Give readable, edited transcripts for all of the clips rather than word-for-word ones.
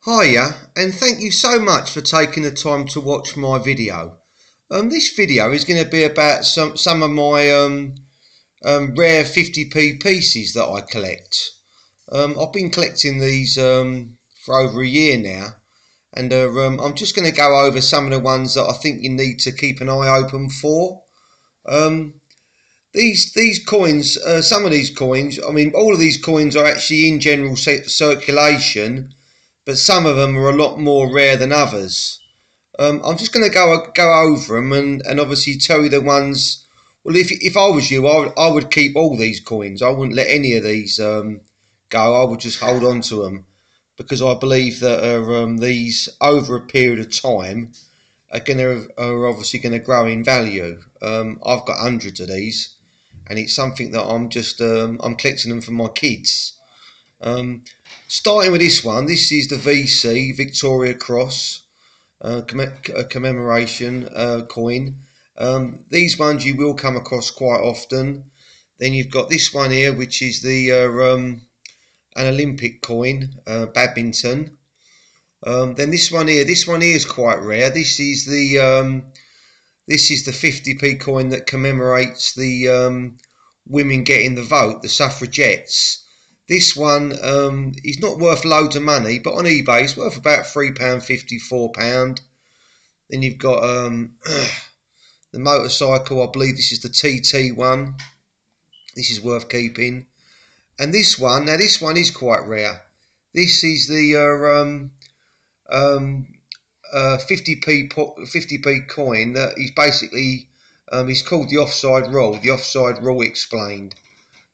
Hiya, and thank you so much for taking the time to watch my video. This video is going to be about some of my rare 50p pieces that I collect. I've been collecting these for over a year now, and I'm just going to go over some of the ones that I think you need to keep an eye open for. These coins, some of these coins, I mean, all of these coins are actually in general circulation, but some of them are a lot more rare than others. I'm just going to go over them and obviously tell you the ones. Well, if I was you, I would keep all these coins. I wouldn't let any of these go. I would just hold on to them because I believe that these over a period of time are obviously going to grow in value. I've got hundreds of these, and it's something that I'm collecting them for my kids. Starting with this one, this is the VC Victoria Cross commemoration coin. These ones you will come across quite often. Then you've got this one here, which is the an Olympic coin, badminton. Then this one here is quite rare. This is the 50p coin that commemorates the women getting the vote, the suffragettes. This one is not worth loads of money, but on eBay it's worth about £3.50, £4. Then you've got the motorcycle. I believe this is the TT one. This is worth keeping. And this one, now this one is quite rare. This is the 50p coin that is basically it's called the offside rule. The offside rule explained.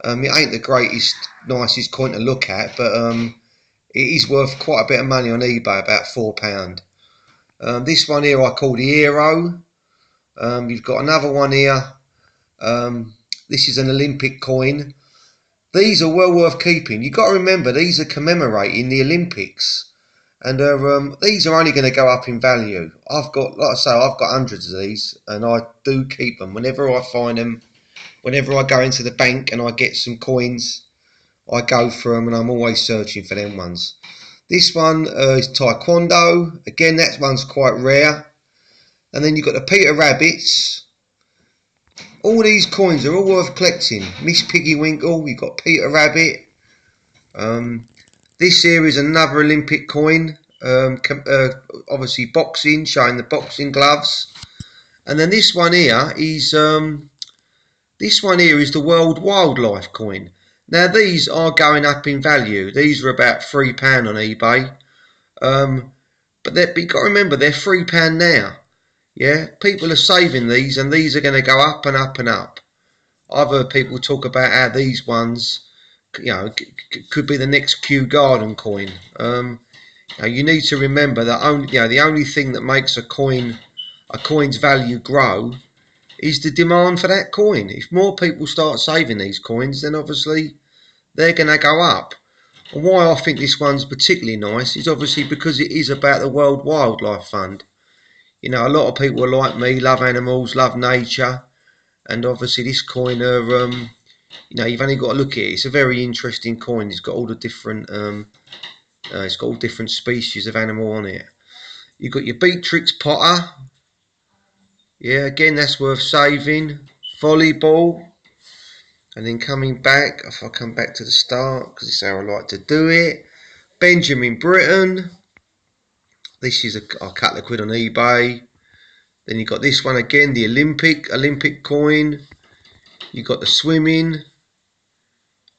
It ain't the greatest, nicest coin to look at, but it is worth quite a bit of money on eBay, about £4. This one here I call the Hero. You've got another one here. This is an Olympic coin. These are well worth keeping. You've got to remember, these are commemorating the Olympics, and these are only going to go up in value. I've got, like I say, I've got hundreds of these, and I do keep them whenever I find them. Whenever I go into the bank and I get some coins, I go for them, and I'm always searching for them ones. This one is Taekwondo. Again, that one's quite rare. And then you've got the Peter Rabbits. All these coins are all worth collecting. Miss Piggy Winkle, you've got Peter Rabbit. This here is another Olympic coin. Obviously boxing, showing the boxing gloves. And then this one here is the World Wildlife coin. Now these are going up in value. These are about £3 on eBay. But you've got to remember, they're £3 now. Yeah, people are saving these, and these are going to go up and up and up. I've heard people talk about how these ones, could be the next Kew Garden coin. You need to remember that the only thing that makes a coin's value grow is the demand for that coin. If more people start saving these coins, then obviously they're going to go up. And why I think this one's particularly nice is obviously because it is about the World Wildlife Fund. A lot of people are like me, love animals, love nature, and obviously this coin, you've only got to look at it. It's a very interesting coin. It's got all the different, species of animal on it. You've got your Beatrix Potter. Yeah, again, that's worth saving. Volleyball. And then coming back, if I come back to the start, because it's how I like to do it. Benjamin Britten. This is a couple of quid on eBay. Then you've got this one again, the Olympic coin. You've got the swimming.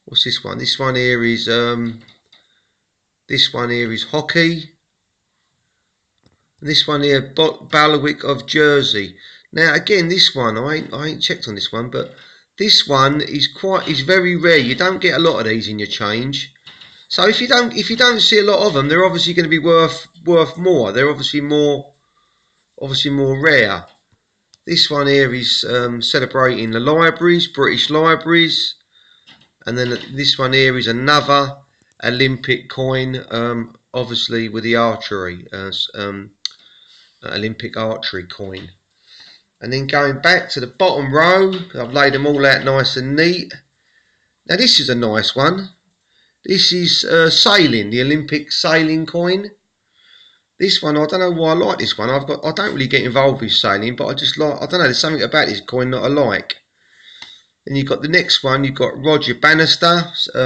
What's this one? This one here is hockey. And this one here, Bailiwick of Jersey. Now again, this one I ain't checked on this one, but this one is very rare. You don't get a lot of these in your change. So if you don't see a lot of them, they're obviously going to be worth more. They're obviously more rare. This one here is celebrating the libraries, British libraries, and then this one here is another Olympic coin, obviously with the archery, Olympic archery coin. And then going back to the bottom row, I've laid them all out nice and neat. Now this is a nice one. This is sailing, the Olympic sailing coin. This one, I don't know why I like this one. I don't really get involved with sailing, but I just like, I don't know, there's something about this coin that I like. Then you've got the next one, you've got Roger Bannister.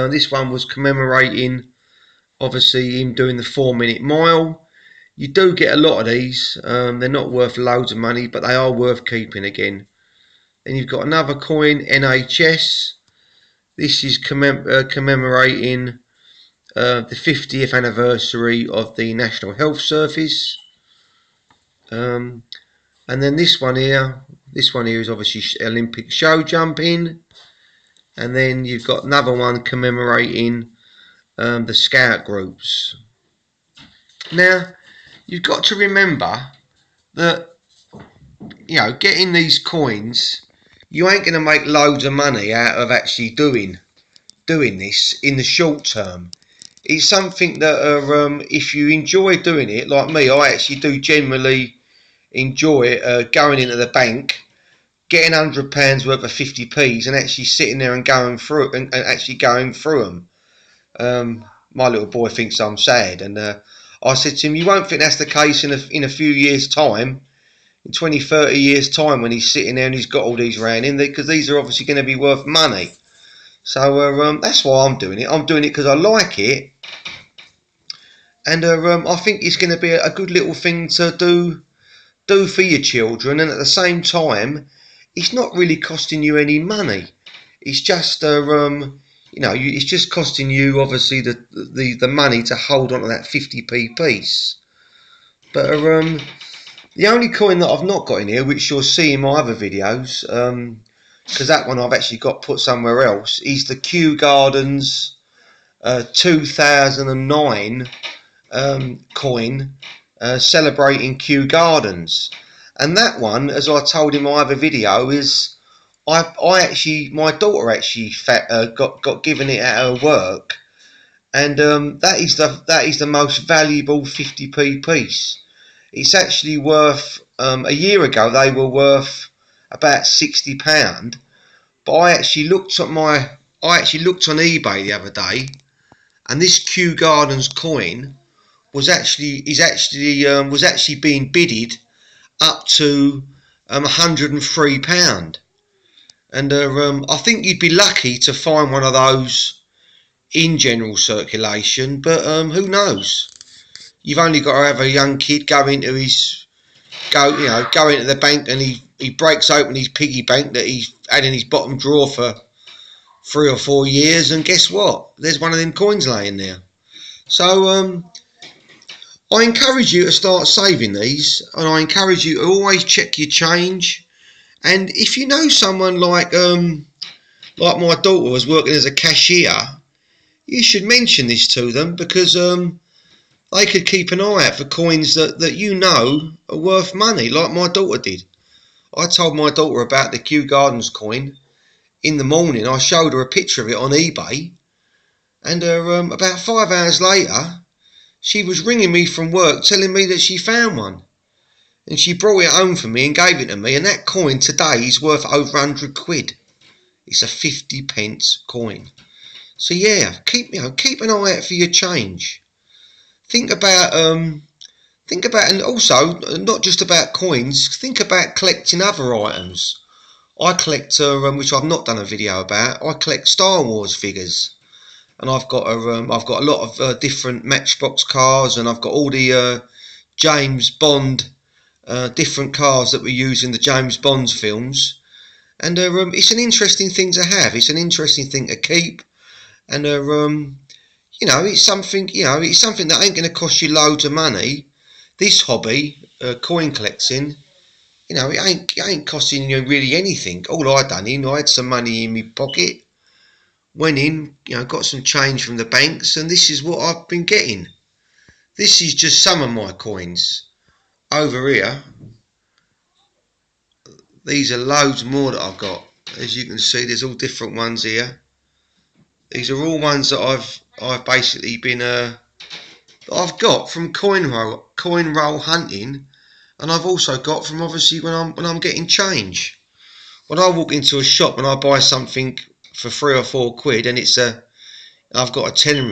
This one was commemorating, obviously, him doing the 4-minute mile. You do get a lot of these. They're not worth loads of money, but they are worth keeping again. Then you've got another coin, NHS. This is commemorating the 50th anniversary of the National Health Service. And then this one here is obviously Olympic show jumping. And then you've got another one commemorating the scout groups. Now, you've got to remember that, you know, getting these coins, you ain't going to make loads of money out of actually doing this in the short term. It's something that if you enjoy doing it, like me, I actually do generally enjoy going into the bank, getting £100 worth of 50p's and actually sitting there and going through and actually going through them. My little boy thinks I'm sad, and I said to him, you won't think that's the case in a few years' time, in 20, 30 years' time, when he's sitting there and he's got all these round in there, because these are obviously going to be worth money. So that's why I'm doing it. I'm doing it because I like it, and I think it's going to be a good little thing to do for your children, and at the same time, it's not really costing you any money. It's just you know, it's just costing you obviously the money to hold on to that 50p piece. But the only coin that I've not got in here, which you'll see in my other videos, because that one I've actually got put somewhere else, is the Kew Gardens 2009 coin celebrating Kew Gardens. And that one, as I told in my other video, is I actually, my daughter actually got given it at her work, and that is the most valuable 50p piece. It's actually worth, a year ago they were worth about £60, but I actually looked on eBay the other day, and this Kew Gardens coin was actually being bidded up to £103, and I think you'd be lucky to find one of those in general circulation, but who knows? You've only got to have a young kid go into the bank, and he breaks open his piggy bank that he's had in his bottom drawer for 3 or 4 years, and guess what? There's one of them coins laying there. So I encourage you to start saving these, and I encourage you to always check your change. And if you know someone like my daughter was working as a cashier, you should mention this to them, because they could keep an eye out for coins that you know are worth money, like my daughter did. I told my daughter about the Kew Gardens coin in the morning. I showed her a picture of it on eBay, and about 5 hours later, she was ringing me from work telling me that she found one, and she brought it home for me and gave it to me, and that coin today is worth over £100. It's a 50p coin. So yeah, keep an eye out for your change. Think about, and also not just about coins. Think about collecting other items. I collect, which I've not done a video about. I collect Star Wars figures, and I've got a lot of different Matchbox cars, and I've got all the James Bond different cars that we use in the James Bond films, and it's an interesting thing to have. It's an interesting thing to keep, and it's something that ain't going to cost you loads of money. This hobby, coin collecting, it ain't costing you really anything. All I had some money in my pocket, went in, got some change from the banks, and this is what I've been getting. This is just some of my coins. Over here, these are loads more that I've got. As you can see, there's all different ones here. These are all ones that I've basically been I've got from coin roll hunting, and I've also got from obviously when I'm getting change. When I walk into a shop and I buy something for 3 or 4 quid, and I've got a tenner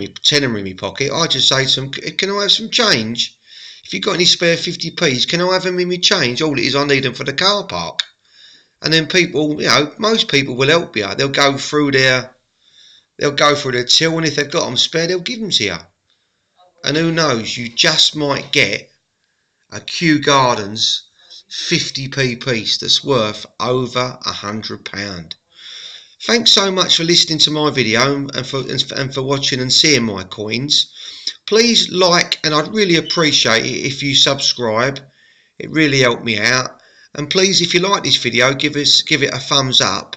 in my pocket, I just say to them, can I have some change? if you've got any spare 50p's, can I have them in my change? All it is, I need them for the car park. And then people, most people will help you. They'll go through their till, and if they've got them spare, they'll give them to you. And who knows, you just might get a Kew Gardens 50p piece that's worth over £100. Thanks so much for listening to my video and for watching and seeing my coins. Please like, and I'd really appreciate it if you subscribe. It really helped me out. And please, if you like this video, give it a thumbs up.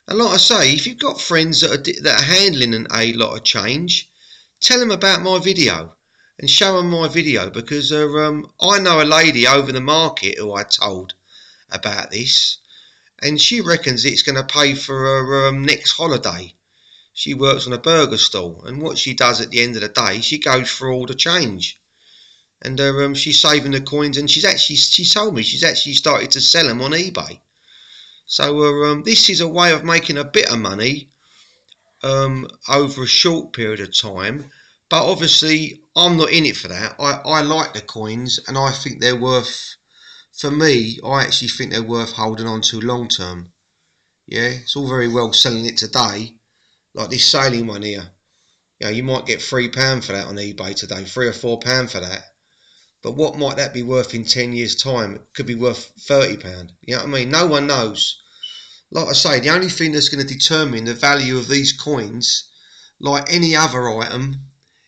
And like I say, if you've got friends that are handling a lot of change, tell them about my video and show them my video, because I know a lady over the market who I told about this, and she reckons it's going to pay for her next holiday. She works on a burger stall, and what she does at the end of the day, she goes for all the change, and she's saving the coins, and she told me she's actually started to sell them on eBay. So this is a way of making a bit of money over a short period of time. But obviously, I'm not in it for that. I like the coins, and I think they're worth, for me, I actually think they're worth holding on to long term. Yeah, it's all very well selling it today, like this sailing one here. You might get £3 for that on eBay today, £3 or £4 for that. But what might that be worth in 10 years' time? It could be worth £30. You know what I mean? No one knows. Like I say, the only thing that's going to determine the value of these coins, like any other item,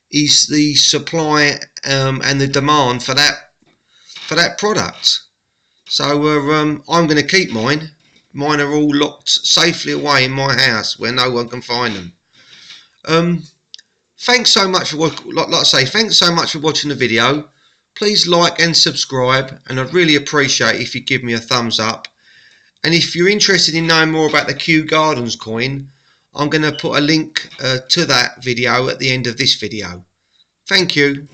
is the supply and the demand for that product. So I'm going to keep mine. Mine are all locked safely away in my house where no one can find them. Thanks so much for thanks so much for watching the video. Please like and subscribe, and I'd really appreciate if you give me a thumbs up. And if you're interested in knowing more about the Kew Gardens coin, I'm going to put a link to that video at the end of this video. Thank you.